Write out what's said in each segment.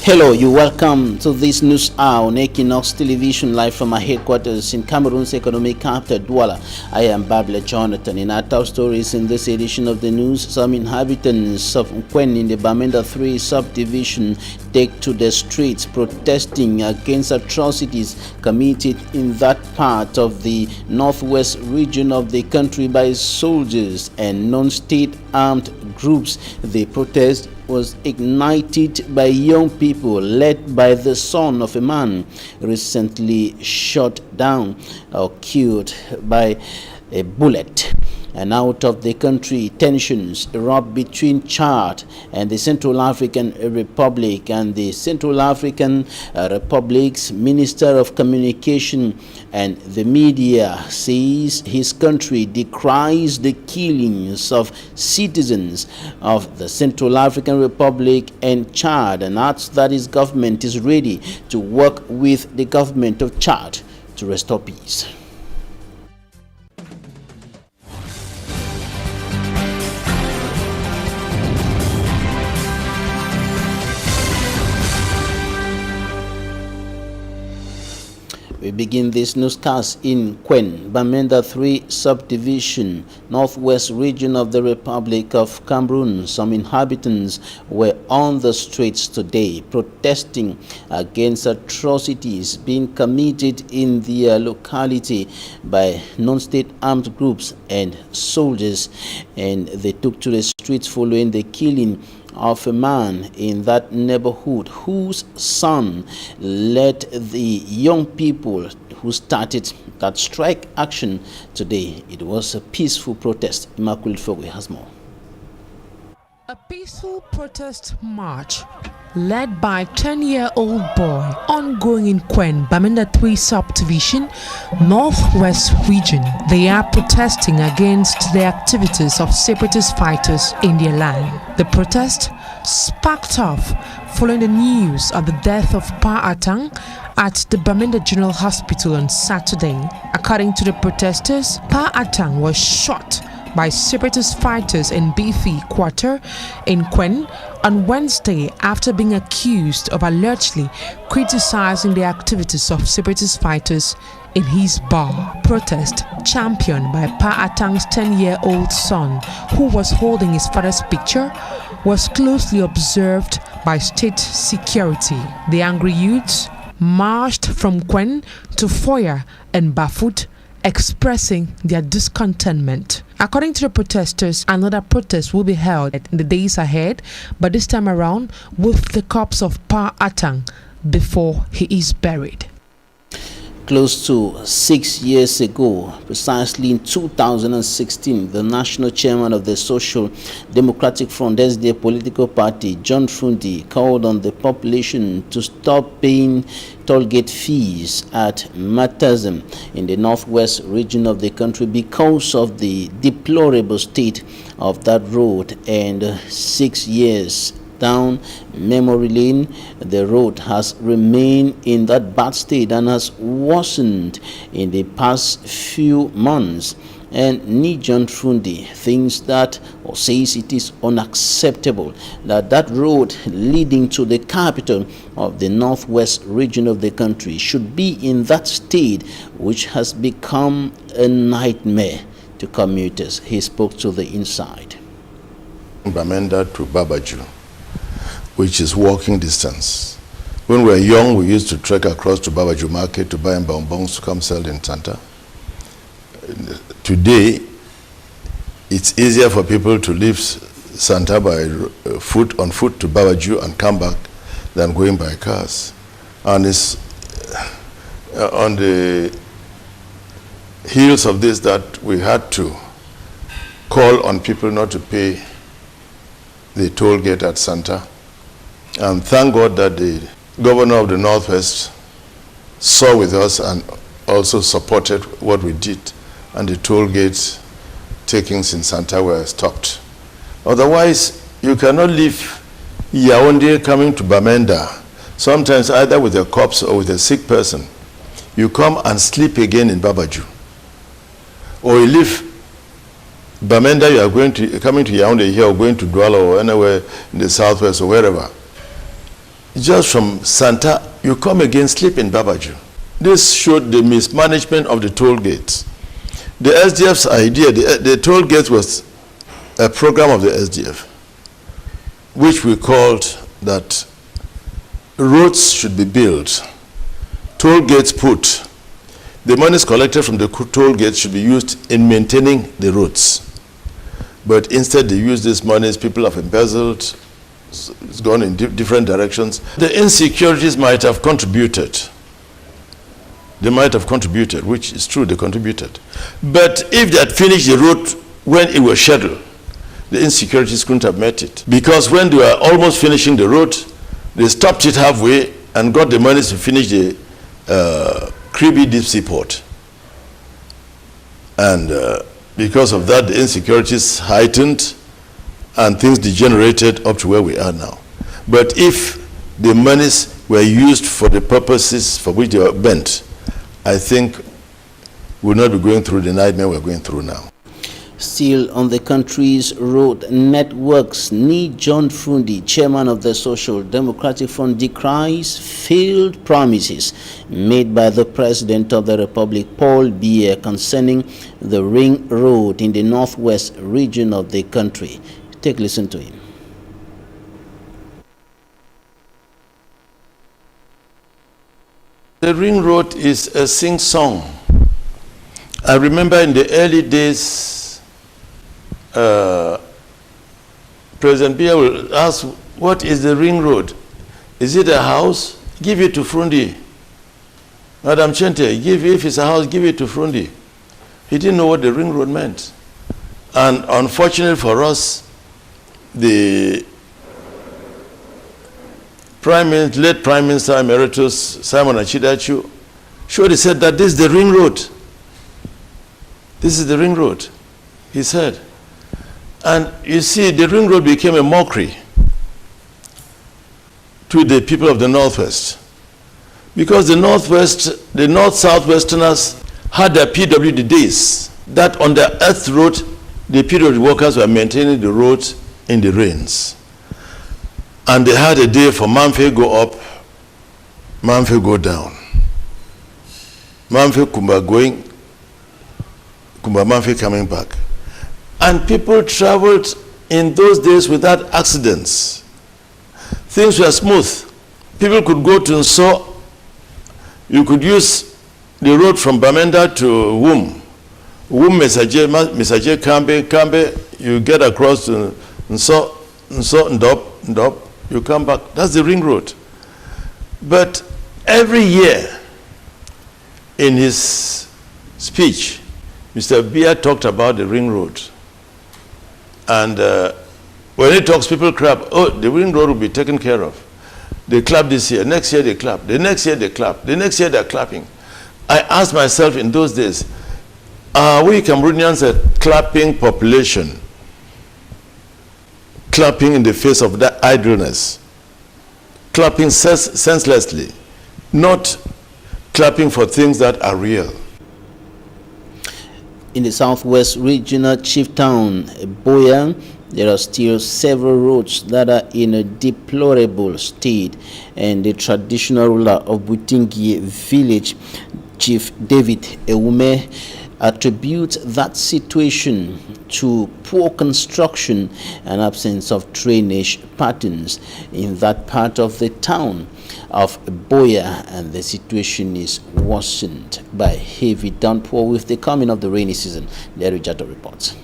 Hello, you're welcome to this news hour on Équinoxe Television, live from our headquarters in Cameroon's economic capital, Douala. I am Babla Jonathan. In our top stories in this edition of the news, some inhabitants of Nkwen in the Bamenda 3 subdivision take to the streets protesting against atrocities committed in that part of the northwest region of the country by soldiers and non-state armed groups. The protest was ignited by young people led by the son of a man recently shot down or killed by a bullet. And out of the country, tensions erupt between Chad and the Central African Republic, and the Central African Republic's Minister of Communication and the Media says his country decries the killings of citizens of the Central African Republic and Chad, and adds that his government is ready to work with the government of Chad to restore peace. We begin this newscast in Nkwen, Bamenda 3 subdivision, northwest region of the Republic of Cameroon. Some inhabitants were on the streets today protesting against atrocities being committed in their locality by non-state armed groups and soldiers, and they took to the streets following the killing of a man in that neighborhood whose son led the young people who started that strike action today. It was a peaceful protest. Immaculate Fogwe has more. A peaceful protest march led by a 10-year-old boy ongoing in Nkwen, Bamenda 3 subdivision, northwest region. They are protesting against the activities of separatist fighters in their land. The protest sparked off following the news of the death of Pa Atang at the Bamenda General Hospital on Saturday. According to the protesters, Pa Atang was shot by separatist fighters in Bifi quarter in Nkwen on Wednesday after being accused of allegedly criticizing the activities of separatist fighters in his bar. Protest championed by Pa Atang's 10-year-old son, who was holding his father's picture, was closely observed by state security. The angry youths marched from Nkwen to Foya and Bafut, expressing their discontentment. According to the protesters, another protest will be held in the days ahead, but this time around with the corpse of Pa Atang before he is buried. Close to 6 years ago, precisely in 2016, the national chairman of the Social Democratic Front, SD political party, John Fundi, called on the population to stop paying tollgate fees at Matazem in the northwest region of the country because of the deplorable state of that road. And 6 years down memory lane, the road has remained in that bad state and has worsened in the past few months. And Nijon Fundi thinks that, or says it is unacceptable, that road leading to the capital of the northwest region of the country should be in that state, which has become a nightmare to commuters. He spoke to the Inside. Bamenda to Babaju, which is walking distance. When we were young, we used to trek across to Babaju Market to buy bonbons to come sell in Santa. Today, it's easier for people to leave Santa by on foot to Babaju and come back than going by cars. And it's on the heels of this that we had to call on people not to pay the toll gate at Santa. And thank God that the governor of the Northwest saw with us and also supported what we did, and the toll gates takings in Santa were stopped. Otherwise, you cannot leave Yaoundé coming to Bamenda, sometimes either with a corpse or with a sick person. You come and sleep again in Babaju. Or you leave Bamenda, you are coming to Yaoundé here, or going to Douala or anywhere in the southwest or wherever. just from Santa, you come again, sleep in Babaju. This showed the mismanagement of the toll gates. The SDF's idea, the toll gates was a program of the SDF, which we called that roads should be built, toll gates put. The monies collected from the toll gates should be used in maintaining the roads. But instead they use these monies, people have embezzled, it's gone in different directions. The insecurities might have contributed. They might have contributed, which is true, they contributed. But if they had finished the road when it was scheduled, the insecurities couldn't have met it. Because when they were almost finishing the road, they stopped it halfway and got the money to finish the Kribi deep sea port. And because of that, the insecurities heightened and things degenerated up to where we are now. But if the monies were used for the purposes for which they were bent, I think we'll not be going through the nightmare we're going through now. Still on the country's road networks, Ni John Fundi, chairman of the Social Democratic Front, decries failed promises made by the President of the Republic, Paul Biya, concerning the ring road in the northwest region of the country. Take a listen to him. The ring road is a sing-song. I remember in the early days, President Biya will ask, what is the ring road? Is it a house? Give it to Frundi. Madam Chente, if it's a house, give it to Frundi. He didn't know what the ring road meant. And unfortunately for us, the late Prime Minister Emeritus Simon Achidachu surely said that this is the ring road. This is the ring road, he said. And you see, the ring road became a mockery to the people of the Northwest. Because the Northwest, the North-Southwesterners had their PWD days, that on the Earth Road, the PWD workers were maintaining the roads in the rains. And they had a day for Mamfe go up, Mamfe go down. Mamfe Kumba going, Kumba Mamfe coming back. And people traveled in those days without accidents. Things were smooth. People could go to Nso. You could use the road from Bamenda to Wum. Wum, Mesaje, Kambe, you get across to Nso, Ndop, you come back. That's the ring road. But every year in his speech, Mr. Biya talked about the ring road. And when he talks, people clap. Oh, the ring road will be taken care of. They clap this year. Next year they clap. The next year they clap. The next year they're clapping. I asked myself in those days, are we Cameroonians a clapping population? Clapping in the face of that idleness. Clapping senselessly. Not clapping for things that are real. In the southwest regional chief town, Boya, there are still several roads that are in a deplorable state, and the traditional ruler of Butingi village, Chief David Ewume, attributes that situation to poor construction and absence of drainage patterns in that part of the town of Boya, and the situation is worsened by heavy downpour with the coming of the rainy season. Larry Jato reports.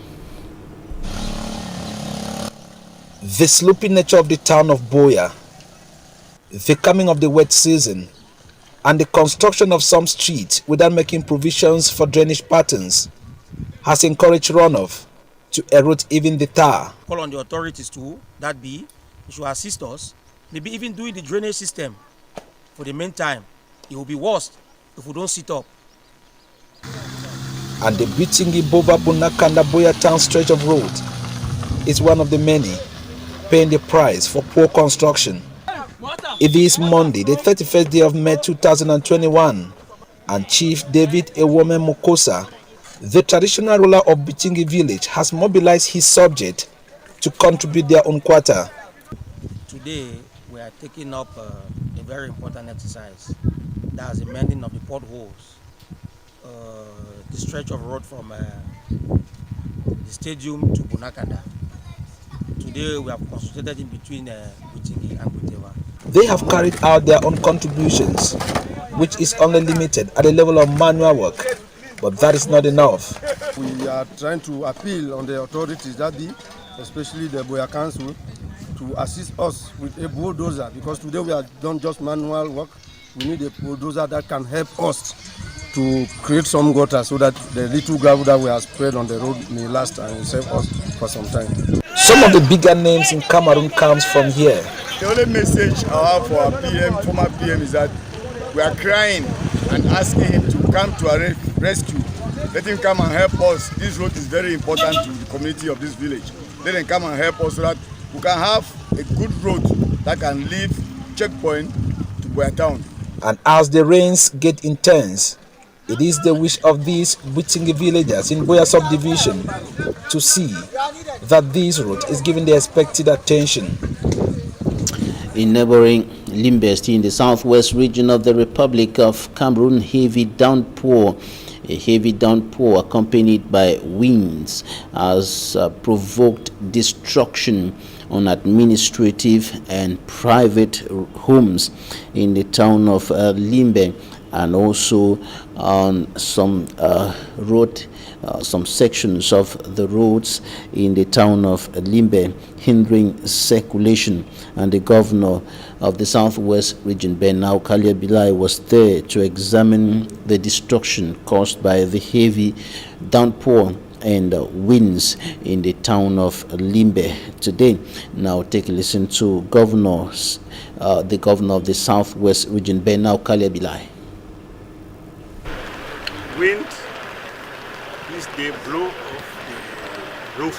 The sloping nature of the town of Boya, the coming of the wet season, and the construction of some streets without making provisions for drainage patterns has encouraged runoff to erode even the tar. Call on the authorities to, that be, they should assist us, maybe even doing the drainage system. For the meantime, it will be worse if we don't sit up. And the Bitingi Boba Bunakanda Boya town stretch of road is one of the many paying the price for poor construction. It is Monday, the 31st day of May 2021, and Chief David Ewume Mukosa, the traditional ruler of Bitingi village, has mobilized his subjects to contribute their own quota. Today, we are taking up a very important exercise. That's the mending of the potholes. The stretch of road from the stadium to Bunakanda. Today we have concentrated in between Butingi and Buteva. They have carried out their own contributions, which is only limited at the level of manual work, but that is not enough. We are trying to appeal on the authorities, especially the Boya Council, to assist us with a bulldozer, because today we have done just manual work. We need a bulldozer that can help us to create some gutter so that the little gravel that we have spread on the road may last and will save us for some time. Some of the bigger names in Cameroon comes from here. The only message I have for our PM, former PM, is that we are crying and asking him to come to our rescue. Let him come and help us. This road is very important to the community of this village. Let him come and help us so that we can have a good road that can leave checkpoint to Boya town. And as the rains get intense, it is the wish of these Butingi villagers in Boya subdivision to see that this road is given the expected attention. In neighboring Limbe, in the southwest region of the Republic of Cameroon, a heavy downpour accompanied by winds has provoked destruction on administrative and private homes in the town of Limbe, and also on some some sections of the roads in the town of Limbe, hindering circulation. And the governor of the southwest region, Edmond KAMGUIA, was there to examine the destruction caused by the heavy downpour and winds in the town of Limbe today. Now take a listen to the governor of the southwest region, Edmond KAMGUIA. Wind this day blow off the roof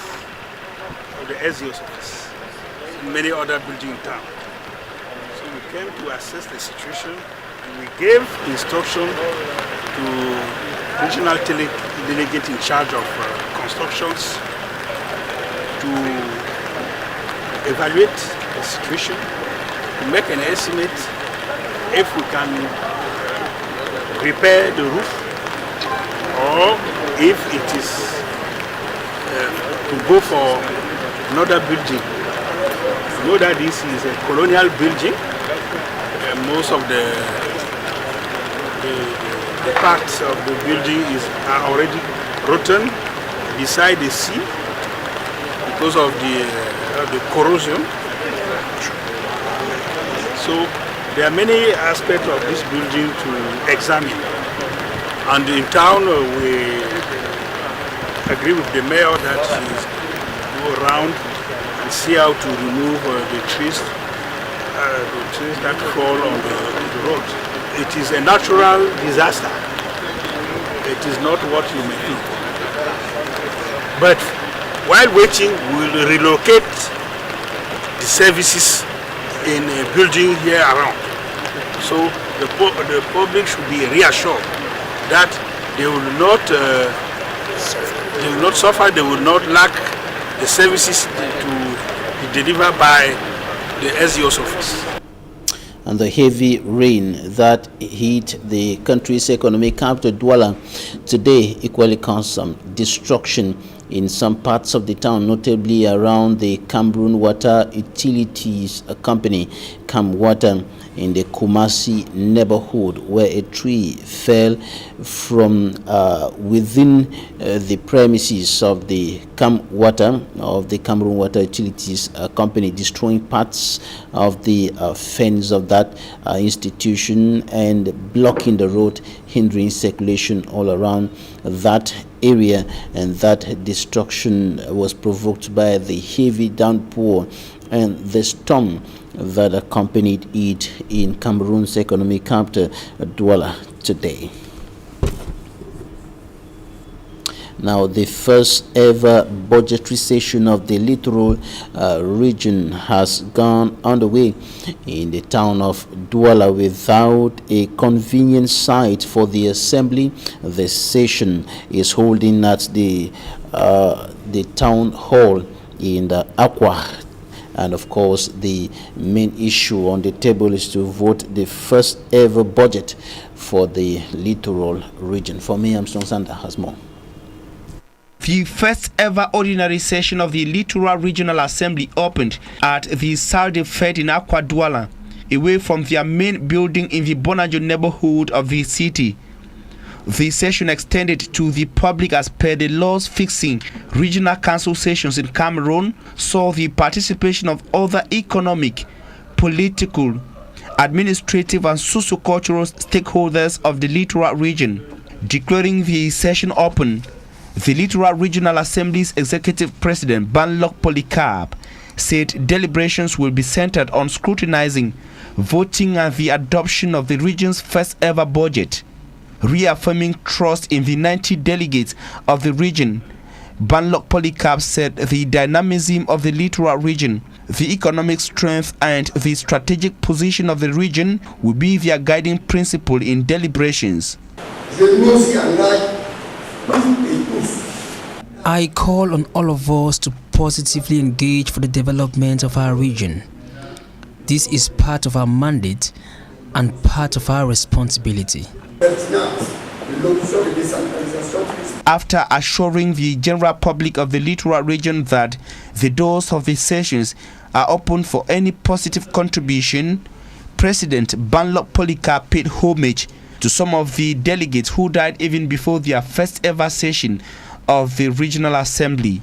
of the SEO's office and many other buildings in town. So we came to assess the situation and we gave instruction to regional delegate in charge of constructions to evaluate the situation, to make an estimate if we can repair the roof, or if it is to go for another building. You know that this is a colonial building. Most of the parts of the building are already rotten beside the sea because of the corrosion. So there are many aspects of this building to examine. And in town, we agree with the mayor that he go around and see how to remove the trees that fall on the road. It is a natural disaster. It is not what you may think. But while waiting, we will relocate the services in a building here around. So the public should be reassured that they will not suffer, they will not lack the services to be delivered by the SEO's office. And the heavy rain that hit the country's economic capital, Douala, today equally caused some destruction in some parts of the town, notably around the Cameroon Water Utilities Company, Cam Water, in the Kumasi neighborhood, where a tree fell from within the premises of the Cameroon Water Utilities Company, destroying parts of the fence of that institution and blocking the road, hindering circulation all around that area. And that destruction was provoked by the heavy downpour and the storm that accompanied it in Cameroon's economic capital, Douala, today. Now, the first ever budgetary session of the Littoral Region has gone underway in the town of Douala without a convenient site for the assembly. The session is holding at the town hall in the Aqua And of course, the main issue on the table is to vote the first ever budget for the Littoral Region. For me, Armstrong Sander has more. The first ever ordinary session of the Littoral Regional Assembly opened at the Salle des Fêtes in Akwa Douala, away from their main building in the Bonajo neighborhood of the city. The session extended to the public as per the laws fixing regional council sessions in Cameroon, saw the participation of other economic, political, administrative and socio-cultural stakeholders of the Littoral Region. Declaring the session open, the Littoral Regional Assembly's Executive President Banlok Polycarp said deliberations will be centered on scrutinizing, voting and the adoption of the region's first ever budget. Reaffirming trust in the 90 delegates of the region, Banlok Polycarp said the dynamism of the Littoral Region, the economic strength and the strategic position of the region will be their guiding principle in deliberations. I call on all of us to positively engage for the development of our region. This is part of our mandate and part of our responsibility. After assuring the general public of the Littoral Region that the doors of the sessions are open for any positive contribution, President Banlok Polycarp paid homage to some of the delegates who died even before their first ever session of the Regional Assembly.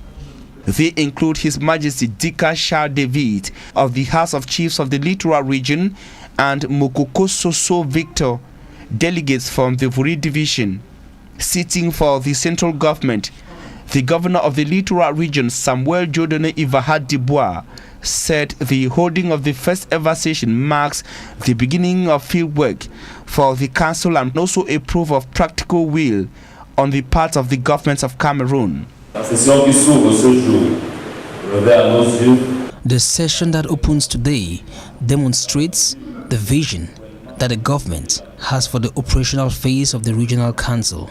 They include His Majesty Dika Shah David of the House of Chiefs of the Littoral Region and Mokoko Soso Victor, delegates from the Vuri Division. Sitting for the central government, the governor of the Littoral Region, Samuel Jodone Ivahad Dubois, said the holding of the first ever session marks the beginning of field work for the council and also a proof of practical will on the part of the government of Cameroon. The session that opens today demonstrates the vision that the government has for the operational phase of the regional council.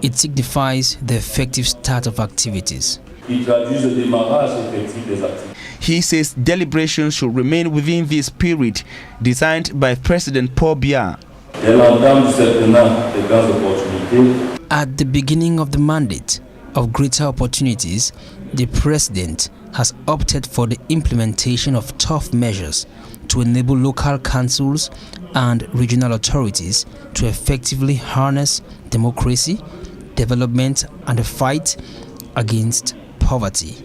It signifies the effective start of activities. He says deliberations should remain within the spirit designed by President Paul Biya. At the beginning of the mandate of greater opportunities, the President has opted for the implementation of tough measures to enable local councils and regional authorities to effectively harness democracy, development and the fight against poverty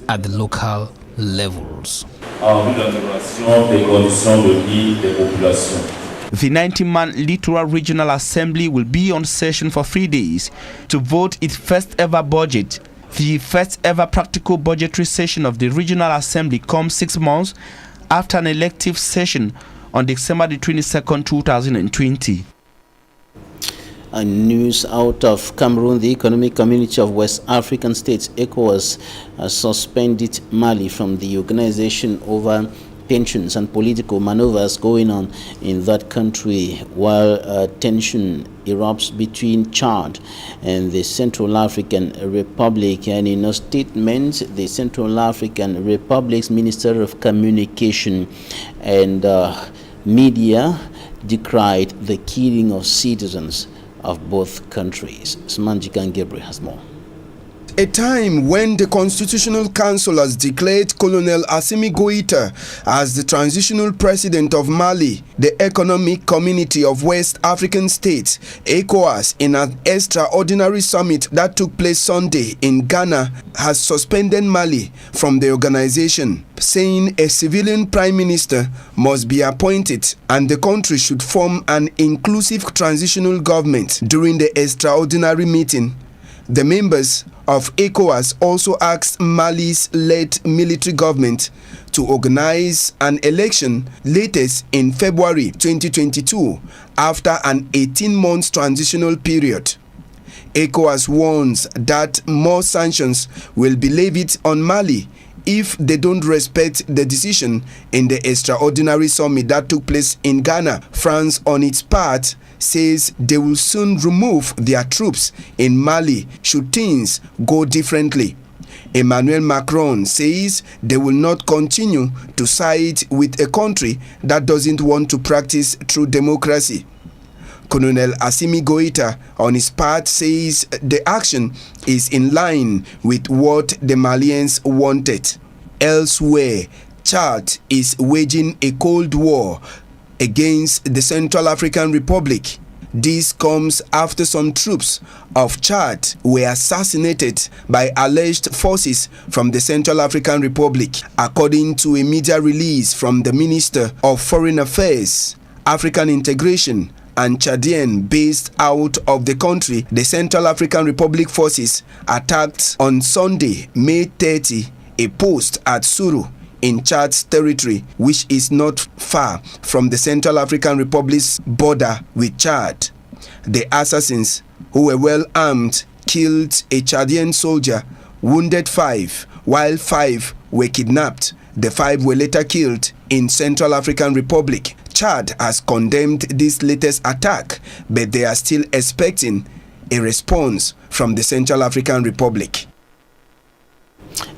at the local levels. The 90-man Littoral Regional Assembly will be on session for 3 days to vote its first ever budget. The first ever practical budgetary session of the Regional Assembly comes 6 months after an elective session on December the 22nd, 2020. News out of Cameroon. The Economic Community of West African States, ECOWAS, has suspended Mali from the organization over tensions and political maneuvers going on in that country, while tension erupts between Chad and the Central African Republic. And in a statement, the Central African Republic's Minister of Communication and Media decried the killing of citizens of both countries. Smanjika Engelbert has more. A time when the Constitutional Council has declared Colonel Assimi Goïta as the transitional president of Mali, the Economic Community of West African States, ECOWAS, in an extraordinary summit that took place Sunday in Ghana, has suspended Mali from the organization, saying a civilian prime minister must be appointed and the country should form an inclusive transitional government. During the extraordinary meeting, the members of ECOWAS also asked Mali's led military government to organize an election latest in February 2022 after an 18-month transitional period. ECOWAS warns that more sanctions will be levied on Mali if they don't respect the decision in the extraordinary summit that took place in Ghana. France, on its part, says they will soon remove their troops in Mali should things go differently. Emmanuel Macron says they will not continue to side with a country that doesn't want to practice true democracy. Colonel Assimi Goïta, on his part, says the action is in line with what the Malians wanted. Elsewhere, Chad is waging a cold war against the Central African Republic. This comes after some troops of Chad were assassinated by alleged forces from the Central African Republic. According to a media release from the Minister of Foreign Affairs, African Integration and Chadian based out of the country, the Central African Republic forces attacked on Sunday, May 30, a post at Suru in Chad's territory, which is not far from the Central African Republic's border with Chad. The assassins, who were well armed, killed a Chadian soldier, wounded 5, while 5 were kidnapped. The 5 were later killed in Central African Republic. Chad has condemned this latest attack, but they are still expecting a response from the Central African Republic.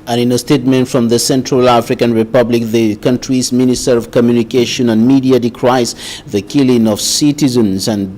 And in a statement from the Central African Republic, the country's Minister of Communication and Media decries the killing of citizens and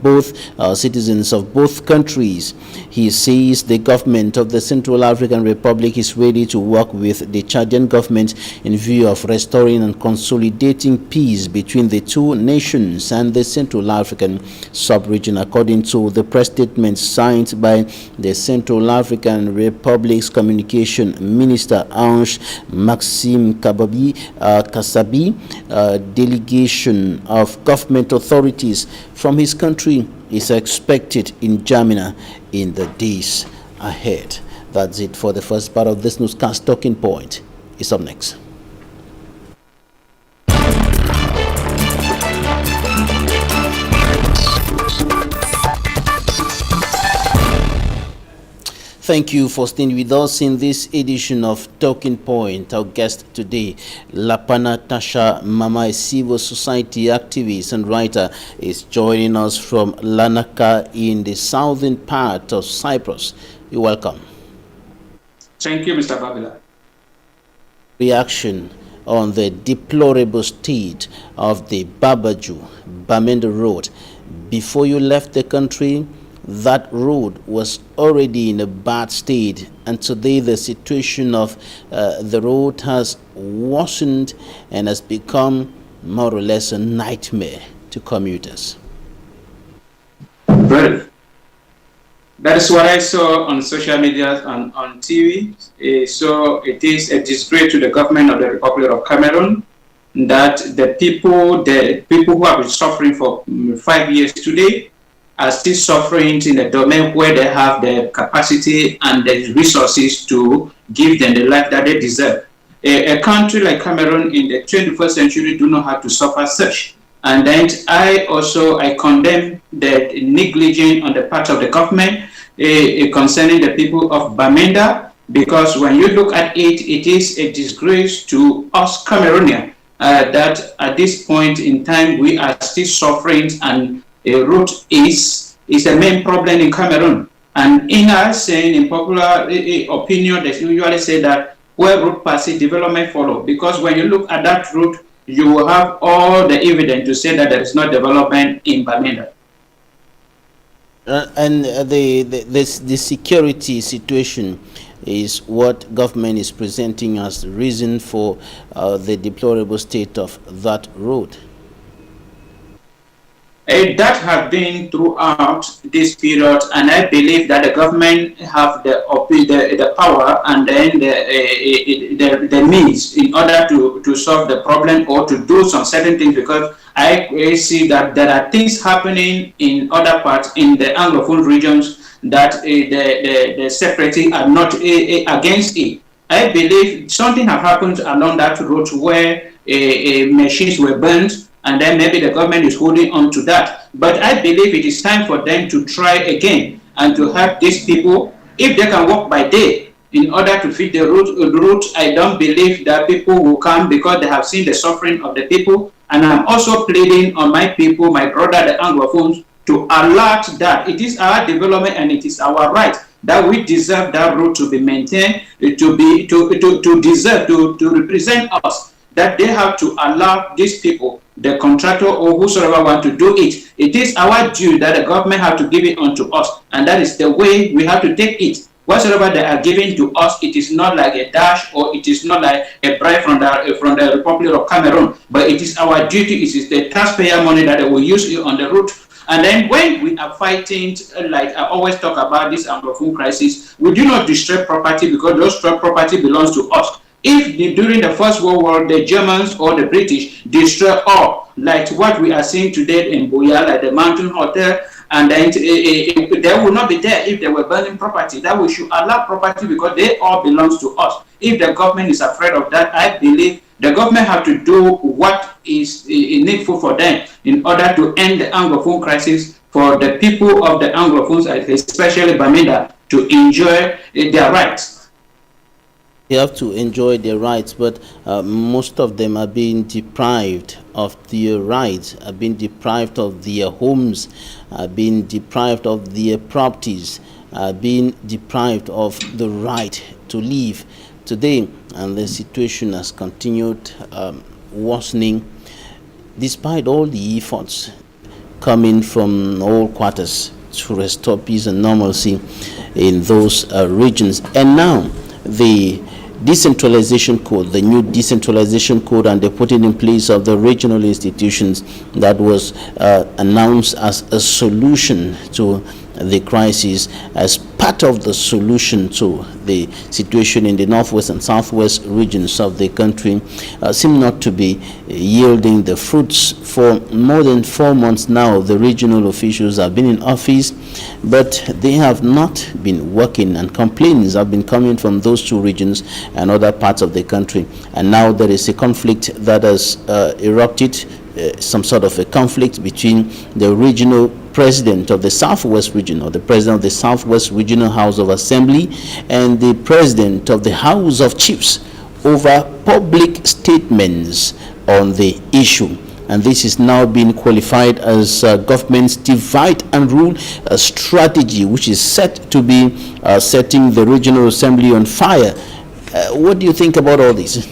citizens of both countries. He says the government of the Central African Republic is ready to work with the Chadian government in view of restoring and consolidating peace between the two nations and the Central African sub-region, according to the press statement signed by the Central African Republic's Communication Minister Ange Maxime Kasabi. Delegation of government authorities from his country is expected in Jamina in the days ahead. That's it for the first part of this newscast. Talking Point is up next. Thank you for staying with us in this edition of Talking Point. Our guest today, Lapana Tasha Mama, a civil society activist and writer, is joining us from Larnaca in the southern part of Cyprus. You're welcome. Thank you, Mr. Babila. Reaction on the deplorable state of the Bamenda Road. Before you left the country, that road was already in a bad state, and today the situation of the road has worsened and has become more or less a nightmare to commuters. Well, that is what I saw on social media and on TV. So it is a disgrace to the government of the Republic of Cameroon that the people who have been suffering for 5 years today are still suffering in a domain where they have the capacity and the resources to give them the life that they deserve. A country like Cameroon in the 21st century do not have to suffer such. And then I condemn the negligence on the part of the government concerning the people of Bamenda, because when you look at it, it is a disgrace to us Cameroonians that at this point in time we are still suffering, and a road is a main problem in Cameroon. And in our saying, in popular opinion, they usually say that where road passes, development follow. Because when you look at that route, you will have all the evidence to say that there is no development in Bamenda. And the security situation is what government is presenting as the reason for the deplorable state of that road. That has been throughout this period, and I believe that the government have the power and then the means in order to solve the problem or to do some certain things, because I see that there are things happening in other parts in the Anglophone regions that the separatists are not against it. I believe something has happened along that road where machines were burned, and then maybe the government is holding on to that. But I believe it is time for them to try again and to help these people. If they can work by day in order to feed the route, I don't believe that people will come, because they have seen the suffering of the people. And I'm also pleading on my people, my brother, the Anglophones, to alert that it is our development and it is our right that we deserve that road to be maintained, to represent us, that they have to allow these people, the contractor or whosoever want to do it. It is our due that the government have to give it unto us, and that is the way we have to take it. Whatsoever they are giving to us, it is not like a dash, or it is not like a bribe from the Republic of Cameroon, but it is our duty. It is the taxpayer money that they will use on the road. And then when we are fighting, like I always talk about this Anglophone crisis, we do not destroy property because those property belongs to us. If during the First World War, the Germans or the British destroy all, like what we are seeing today in Boya, like the Mountain Hotel, and then they will not be there if they were burning property. That we should allow property because they all belongs to us. If the government is afraid of that, I believe the government have to do what is needful for them in order to end the Anglophone crisis for the people of the Anglophones, especially Bamenda, to enjoy their rights. They have to enjoy their rights, but most of them are being deprived of their rights, are being deprived of their homes, are being deprived of their properties, are being deprived of the right to live today. And the situation has continued worsening despite all the efforts coming from all quarters to restore peace and normalcy in those regions. And now the decentralization code, the new decentralization code, and the putting in place of the regional institutions that was announced as a solution to the crisis, as part of the solution to the situation in the northwest and southwest regions of the country, seem not to be yielding the fruits. For more than 4 months now, the regional officials have been in office, but they have not been working, and complaints have been coming from those two regions and other parts of the country. And now there is a conflict that has erupted, some sort of a conflict between the regional president of the Southwest region, or the president of the Southwest Regional House of Assembly, and the president of the House of Chiefs over public statements on the issue. And this is now being qualified as government's divide and rule strategy, which is set to be setting the regional assembly on fire. What do you think about all this?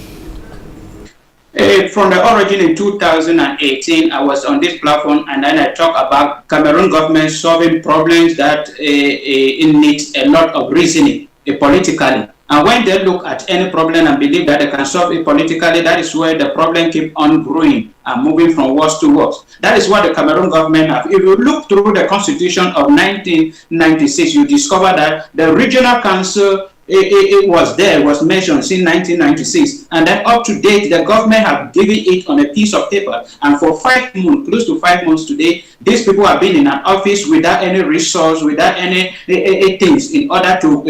From the origin in 2018, I was on this platform, and then I talk about Cameroon government solving problems that it needs a lot of reasoning politically. And when they look at any problem and believe that they can solve it politically, that is where the problem keep on growing and moving from worse to worse. That is what the Cameroon government have. If you look through the constitution of 1996, you discover that the regional council, it was there, was mentioned since 1996, and then up to date the government have given it on a piece of paper, and for 5 months, close to 5 months today, these people have been in an office without any resource, without any things in order to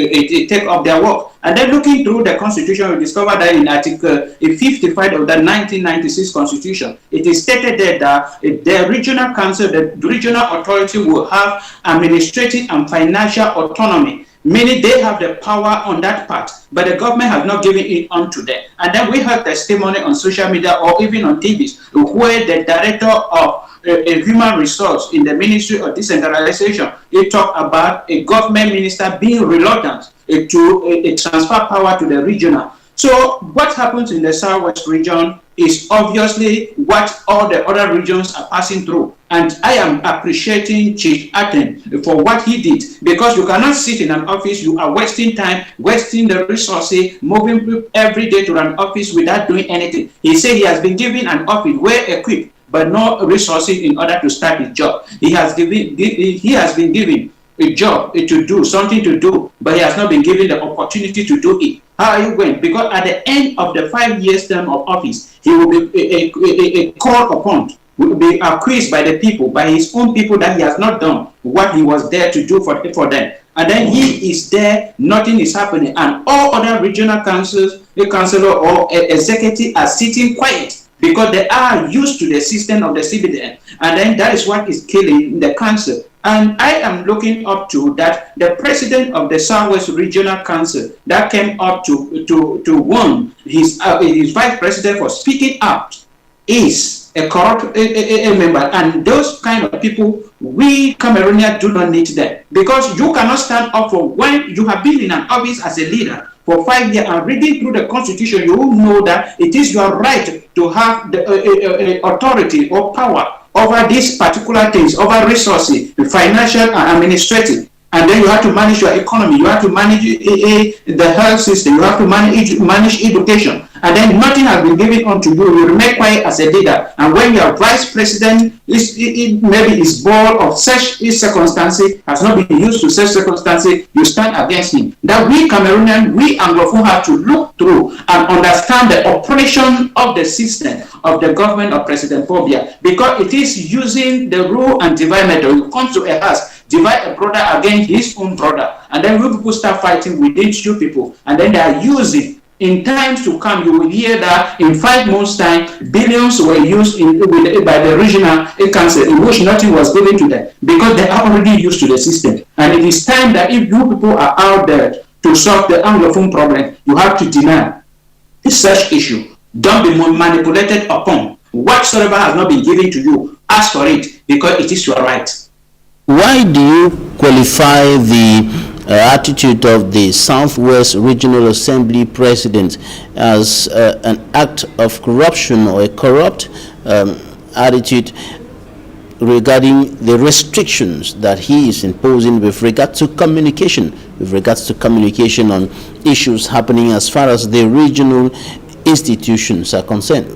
take up their work. And then looking through the constitution, we discover that in Article 55 of the 1996 constitution, it is stated there that the regional council, the regional authority, will have administrative and financial autonomy, meaning they have the power on that part, but the government has not given it unto them. And then we have testimony on social media or even on TVs where the director of human resource in the Ministry of Decentralization, they talk about a government minister being reluctant to transfer power to the regional. So what happens in the Southwest region is obviously what all the other regions are passing through. And I am appreciating Chief Aten for what he did, because you cannot sit in an office, you are wasting time, wasting the resources, moving every day to an office without doing anything. He said he has been given an office well equipped, but no resources in order to start his job. He has been given a job to do, something to do, but he has not been given the opportunity to do it. How are you going? Because at the end of the 5 years term of office, he will be called upon, will be accused by the people, by his own people, that he has not done what he was there to do for them. And then he is there, nothing is happening, and all other regional councils, the councillor or executive are sitting quiet because they are used to the system of the CBDN. And then that is what is killing the council. And I am looking up to that the president of the Southwest Regional Council that came up to warn his vice president for speaking out is a corrupt member. And those kind of people, we Cameroonians do not need them. Because you cannot stand up for when you have been in an office as a leader for 5 years and reading through the constitution, you will know that it is your right to have the authority or power over these particular things, over resources, financial and administrative. And then you have to manage your economy, you have to manage the health system, you have to manage education. And then nothing has been given unto you. You remain quiet as a leader. And when your vice president maybe is bored of such circumstances, has not been used to such circumstances, you stand against him. That we Cameroonians, we Anglophone have to look through and understand the operation of the system of the government of President Boya, because it is using the rule and divide method. You come to a house, divide a brother against his own brother, and then you people start fighting within two people, and then they are using. In times to come, you will hear that in 5 months' time, billions were used by the regional council, in which nothing was given to them, because they are already used to the system. And it is time that if you people are out there to solve the Anglophone problem, you have to deny such issue. Don't be manipulated upon. Whatsoever has not been given to you, ask for it, because it is your right. Why do you qualify the attitude of the Southwest Regional Assembly President as an act of corruption or a corrupt attitude regarding the restrictions that he is imposing with regard to communication, on issues happening as far as the regional institutions are concerned?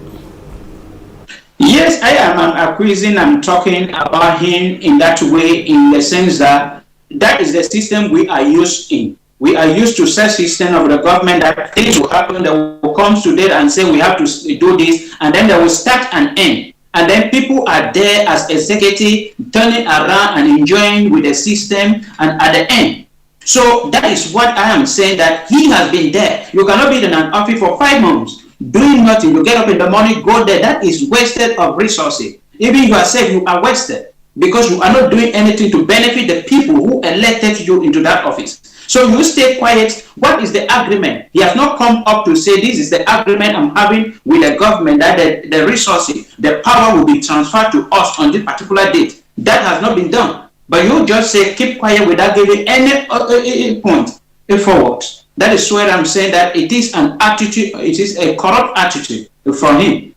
Yes, I am accusing and talking about him in that way, in the sense that that is the system we are used in. We are used to such system of the government that things will happen, they will come today and say we have to do this, and then they will start and end. And then people are there as executive, turning around and enjoying with the system, and at the end. So that is what I am saying, that he has been there. You cannot be in an office for 5 months doing nothing. You get up in the morning, go there. That is wasted of resources. Even yourself, you are wasted, because you are not doing anything to benefit the people who elected you into that office. So you stay quiet. What is the agreement? He has not come up to say this is the agreement I'm having with the government, that the resources, the power will be transferred to us on this particular date. That has not been done. But you just say keep quiet without giving any point forward. That is where I'm saying that it is an attitude, it is a corrupt attitude from him.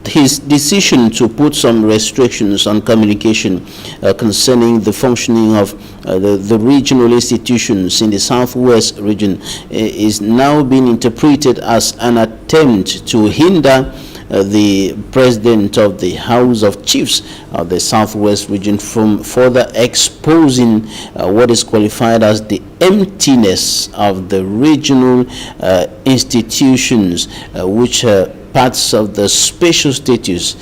His decision to put some restrictions on communication concerning the functioning of the regional institutions in the Southwest region is now being interpreted as an attempt to hinder the president of the House of Chiefs of the Southwest region from further exposing what is qualified as the emptiness of the regional institutions, which parts of the spatial status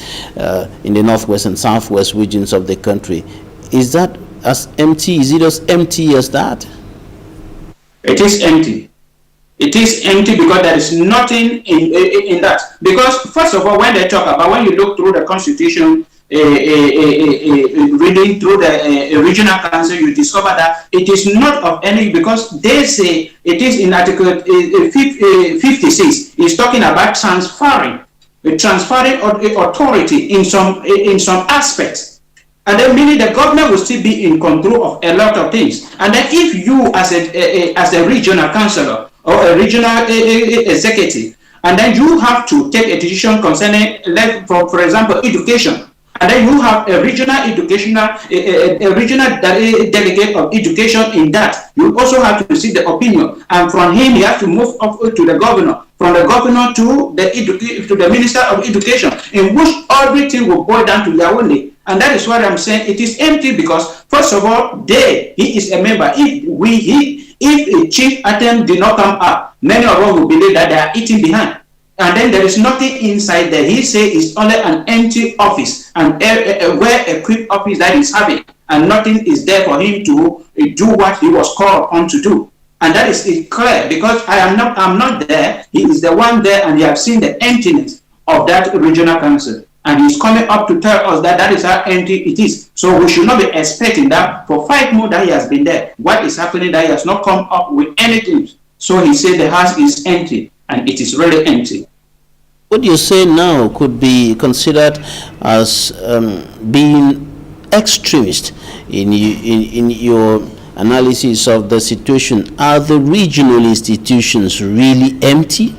in the Northwest and Southwest regions of the country. Is that as empty? Is it as empty as that? It is empty. It is empty because there is nothing in that. Because first of all, when they talk about, when you look through the constitution, reading through the regional council, you discover that it is not of any, because they say it is in Article 56. It's talking about transferring authority in some aspects. And then meaning the government will still be in control of a lot of things. And then if you as a regional councillor or a regional executive, and then you have to take a decision concerning, for example, education, and then you have a regional delegate of education in that, you also have to see the opinion, and from him you have to move up to the governor, from the governor to the minister of education, in which everything will boil down to Yawande. And that is what I'm saying. It is empty because, first of all, he is a member. If a chief attempt did not come up, many of us will believe that they are eating behind. And then there is nothing inside there. He says it's only an empty office and a well-equipped office that is having, and nothing is there for him to do what he was called upon to do. And that is clear, because I'm not there. He is the one there, and he has seen the emptiness of that regional council. And he's coming up to tell us that that is how empty it is. So we should not be expecting that for 5 months that he has been there. What is happening that he has not come up with anything? So he said the house is empty, and it is really empty. What you say now could be considered as being extremist in your analysis of the situation. Are the regional institutions really empty?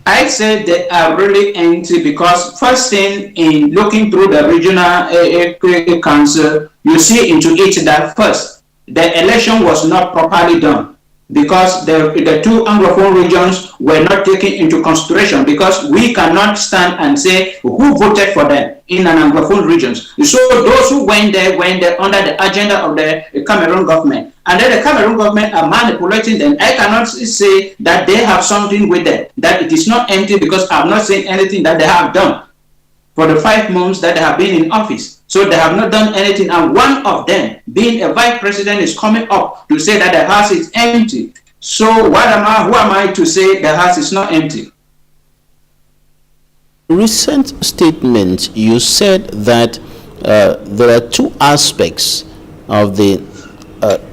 I say they are really empty because first thing, in looking through the regional council, you see into it that first, the election was not properly done because the two Anglophone regions were not taken into consideration, because we cannot stand and say who voted for them in an Anglophone regions. So those who went there under the agenda of the Cameroon government, and then the Cameroon government are manipulating them. I cannot say that they have something with them, that it is not empty, because I'm not saying anything that they have done for the 5 months that they have been in office. So they have not done anything, and one of them, being a vice president, is coming up to say that the house is empty. So who am I to say the house is not empty? Recent statement, you said that there are two aspects of the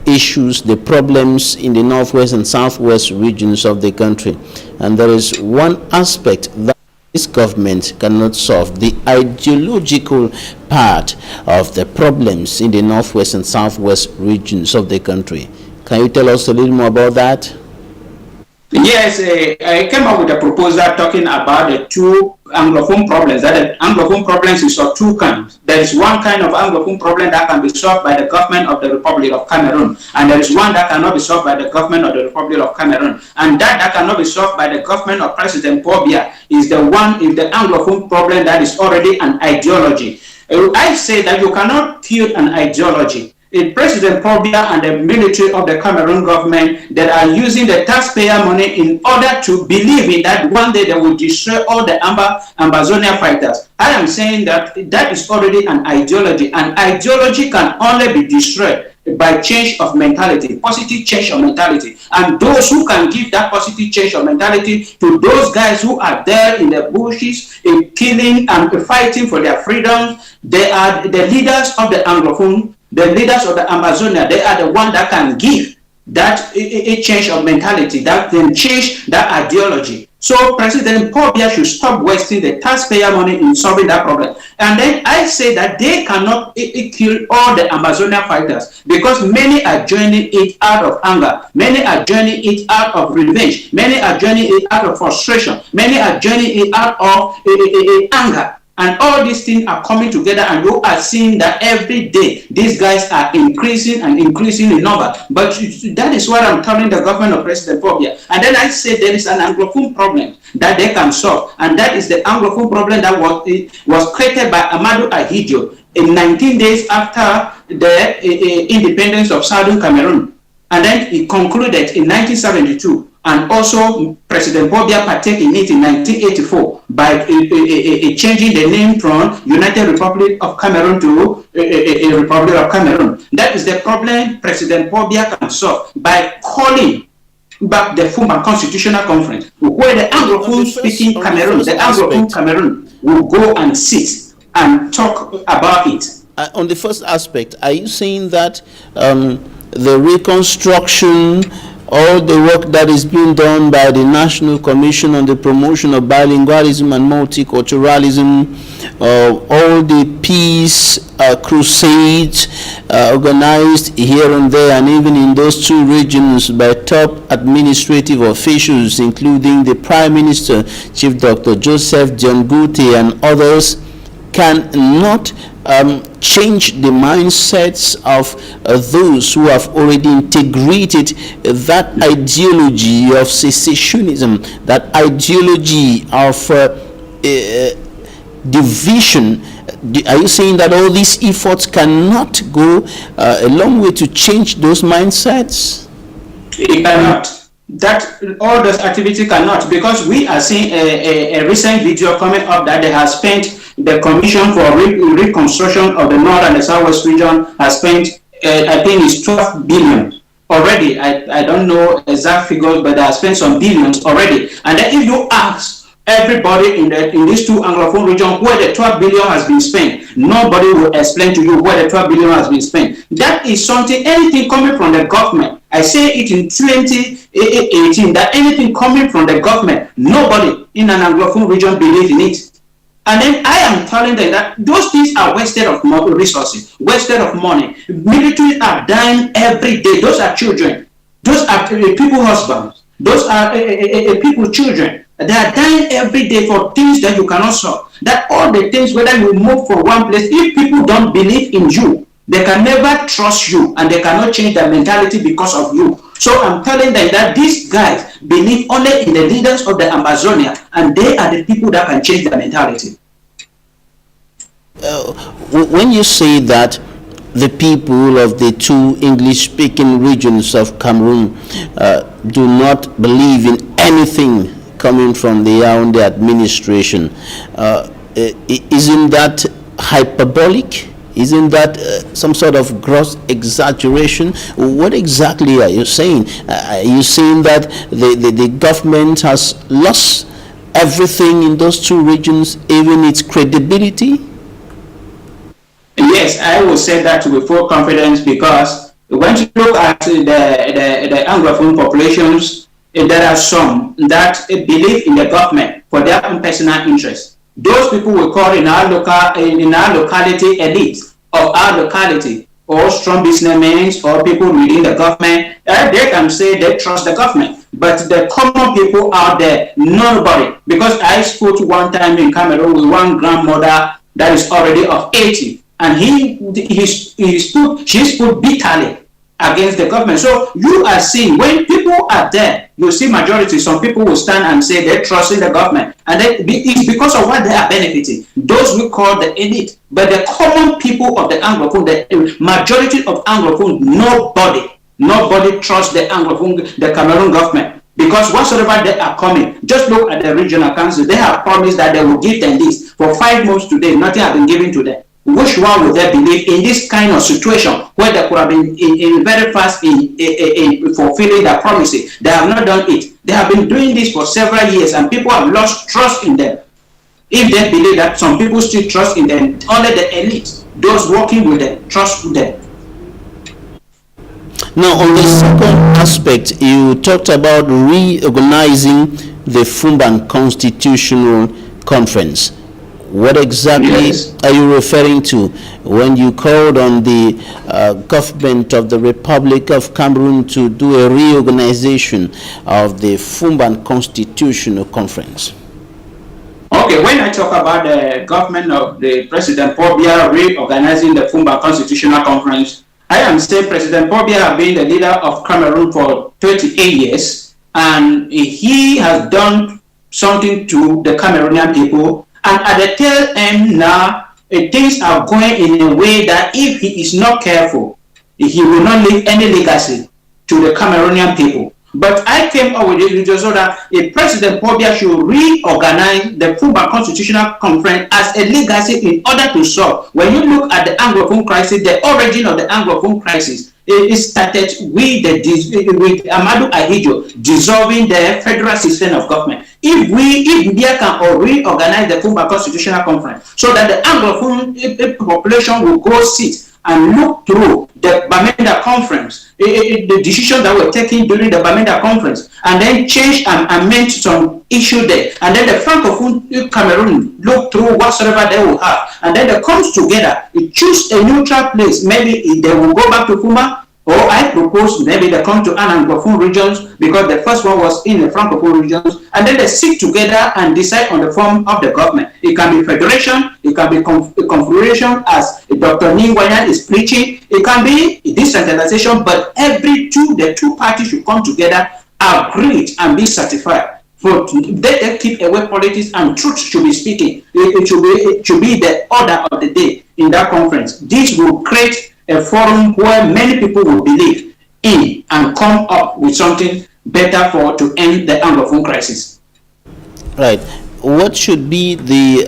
issues, the problems in the northwest and southwest regions of the country, and there is one aspect that this government cannot solve, the ideological part of the problems in the northwest and southwest regions of the country. Can you tell us a little more about that? Yes, I came up with a proposal talking about the two Anglophone problems. That the Anglophone problems is of two kinds. There is one kind of Anglophone problem that can be solved by the government of the Republic of Cameroon, and there is one that cannot be solved by the government of the Republic of Cameroon. And that cannot be solved by the government of President Boya is the Anglophone problem that is already an ideology. I say that you cannot kill an ideology. President Boya and the military of the Cameroon government that are using the taxpayer money in order to believe in that one day they will destroy all the Ambazonia fighters. I am saying that that is already an ideology. An ideology can only be destroyed by change of mentality, positive change of mentality. And those who can give that positive change of mentality to those guys who are there in the bushes, killing and fighting for their freedoms, they are the leaders of the Anglophone. The leaders of the Amazonia, they are the ones that can give that a change of mentality, that can change that ideology. So President Boya should stop wasting the taxpayer money in solving that problem. And then I say that they cannot kill all the Amazonia fighters, because many are joining it out of anger, many are joining it out of revenge, many are joining it out of frustration, many are joining it out of anger. And all these things are coming together, and you are seeing that every day these guys are increasing and increasing in number. But that is what I'm telling the government of President Boya. And then I say there is an Anglophone problem that they can solve, and that is the Anglophone problem that was created by Amadou Ahidjo in 19 days after the independence of Southern Cameroon. And then it concluded in 1972. And also President Boya partake in it in 1984 by changing the name from United Republic of Cameroon to Republic of Cameroon. That is the problem President Boya can solve by calling back the former constitutional conference, where the Anglophone speaking Cameroon, the Anglophone Cameroon will go and sit and talk about it. On the first aspect, are you saying that the reconstruction, all the work that is being done by the National Commission on the Promotion of Bilingualism and Multiculturalism, all the peace crusades organized here and there, and even in those two regions by top administrative officials, including the Prime Minister, Chief Dr. Joseph John Gute and others, cannot change the mindsets of those who have already integrated that ideology of secessionism, that ideology of division. Are you saying that all these efforts cannot go a long way to change those mindsets? It cannot. That all those activity cannot, because we are seeing a recent video coming up that they have spent, the Commission for Reconstruction of the North and the Southwest region has spent, I think it's 12 billion already. I don't know exact figures, but they have spent some billions already. And then if you ask everybody in these two Anglophone regions where the 12 billion has been spent, nobody will explain to you where the 12 billion has been spent. That is something, anything coming from the government, I say it in 2018 that anything coming from the government, nobody in an Anglophone region believes in it. And then I am telling them that those things are wasted of resources, wasted of money. Militaries are dying every day. Those are children. Those are people husbands. Those are people children. They are dying every day for things that you cannot solve. That all the things, whether you move from one place, if people don't believe in you, they can never trust you and they cannot change their mentality because of you. So I'm telling them that these guys believe only in the leaders of the Amazonia, and they are the people that can change their mentality. When you say that the people of the two English-speaking regions of Cameroon do not believe in anything coming from the Yaoundé administration, isn't that hyperbolic? Isn't that some sort of gross exaggeration? What exactly are you saying? Are you saying that the government has lost everything in those two regions, even its credibility? Yes, I will say that with full confidence, because when you look at the Anglophone populations, there are some that believe in the government for their own personal interests. Those people we call in our locality elites of our locality, or strong businessmen, or people within the government, they can say they trust the government. But the common people out there, nobody. Because I spoke one time in Cameroon with one grandmother that is already of 80, and she spoke bitterly against the government. So you are seeing, when people are there, you see majority, some people will stand and say they're trusting the government, and it's because of what they are benefiting. Those we call the elite. But the common people of the Anglophone, the majority of Anglophone, nobody trusts the Anglophone, the Cameroon government. Because whatsoever they are coming, just look at the regional council, they have promised that they will give them this. For 5 months today, nothing has been given to them. Which one would they believe in this kind of situation where they could have been in very fast in fulfilling their promises? They have not done it. They have been doing this for several years, and people have lost trust in them. If they believe that, some people still trust in them, only the elite, those working with them, trust them. Now, on the second aspect, you talked about reorganizing the Fumban Constitutional Conference. What exactly are you referring to when you called on the government of the Republic of Cameroon to do a reorganization of the Fumban Constitutional Conference? Okay, when I talk about the government of the President Paul Biya reorganizing the Fumban Constitutional Conference, I am saying President Paul Biya has been the leader of Cameroon for 38 years, and he has done something to the Cameroonian people. And at the tail end now, things are going in a way that if he is not careful, he will not leave any legacy to the Cameroonian people. But I came up with it so that President Paul Biya should reorganize the Fumban Constitutional Conference as a legacy in order to solve. When you look at the Anglophone crisis, the origin of the Anglophone crisis, it started with Amadou Ahidjo dissolving the federal system of government. If Biya can reorganize the Fumban Constitutional Conference so that the Anglophone population will go sit and look through the Bamenda Conference, the decisions that were taken during the Bamenda Conference, and then change and amend some issue there, and then the Francophone Cameroon look through whatsoever they will have, and then they comes together, choose a neutral place. Maybe they will go back to Fumba, or I propose maybe they come to an Anglophone regions, because the first one was in the Francophone regions, and then they sit together and decide on the form of the government. It can be federation, it can be confederation, as Dr. Ningwaya is preaching, it can be decentralization, but the two parties should come together, agree and be certified. For they keep away politics, and truth should be speaking. It should be the order of the day in that conference. This will create a forum where many people will believe in and come up with something better to end the Anglophone crisis. Right. What should be the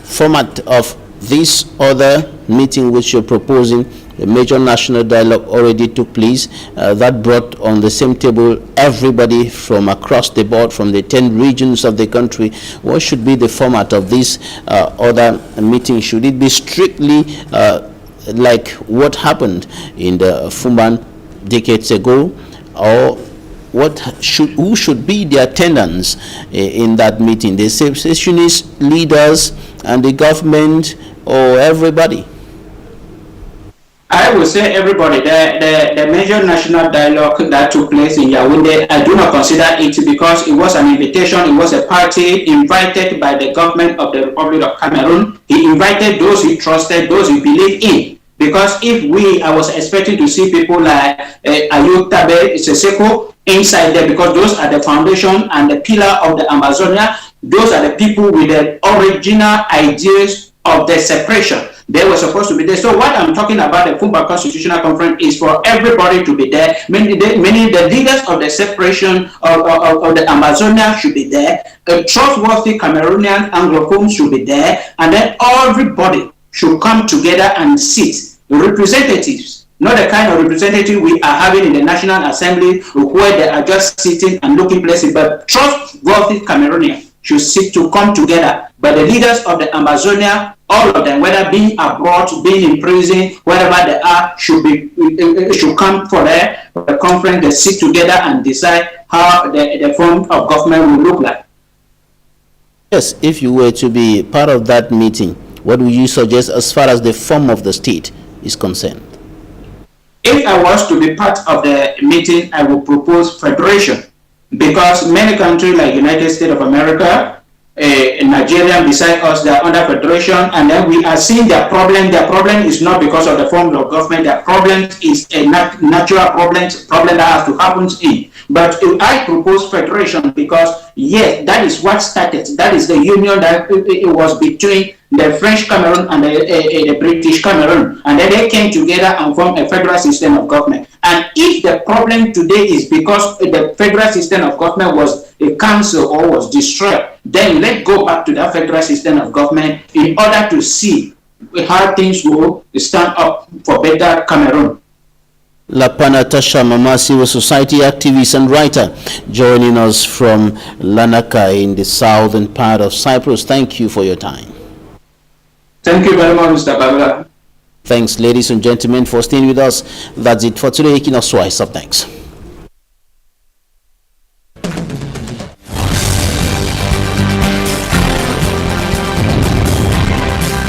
format of this other meeting which you're proposing? The major national dialogue already took place. That brought on the same table everybody from across the board, from the 10 regions of the country. What should be the format of this other meeting? Should it be strictly like what happened in the Fumban decades ago, or who should be the attendants in that meeting? The secessionist leaders and the government, or everybody? I would say everybody. The major national dialogue that took place in Yaoundé, I do not consider it because it was an invitation. It was a party invited by the government of the Republic of Cameroon. He invited those he trusted, those he believed in. Because I was expecting to see people like Ayub Tabe Seseko inside there, because those are the foundation and the pillar of the Amazonia. Those are the people with the original ideas of the separation. They were supposed to be there. So what I'm talking about, the Fumba Constitutional Conference, is for everybody to be there. Meaning the leaders of the separation of the Amazonia should be there. Trustworthy Cameroonian Anglophones should be there. And then everybody should come together and sit. Representatives, not the kind of representative we are having in the National Assembly where they are just sitting and looking places, but trustworthy Cameroonians should sit to come together. But the leaders of the Amazonia, all of them, whether being abroad, being in prison, wherever they are, should come for the conference. They sit together and decide how the form of government will look like. Yes, if you were to be part of that meeting, what would you suggest as far as the form of the state is concerned? If I was to be part of the meeting, I would propose federation, because many countries like United States of America, Nigeria beside us, they are under federation, and then we are seeing their problem. Their problem is not because of the form of government. Their problem is a natural problem that has to happen in. But I propose federation because, yes, that is what started. That is the union that it was between the French Cameroon and the British Cameroon. And then they came together and formed a federal system of government. And if the problem today is because the federal system of government was cancelled or was destroyed, then let's go back to that federal system of government in order to see how things will stand up for better Cameroon. Lapana Tasha Mama, civil society activist and writer, joining us from Lanaka in the southern part of Cyprus. Thank you for your time. Thank you very much, Mr. Babala. Thanks, ladies and gentlemen, for staying with us. That's it for today. Equinoxe Tv. Thanks.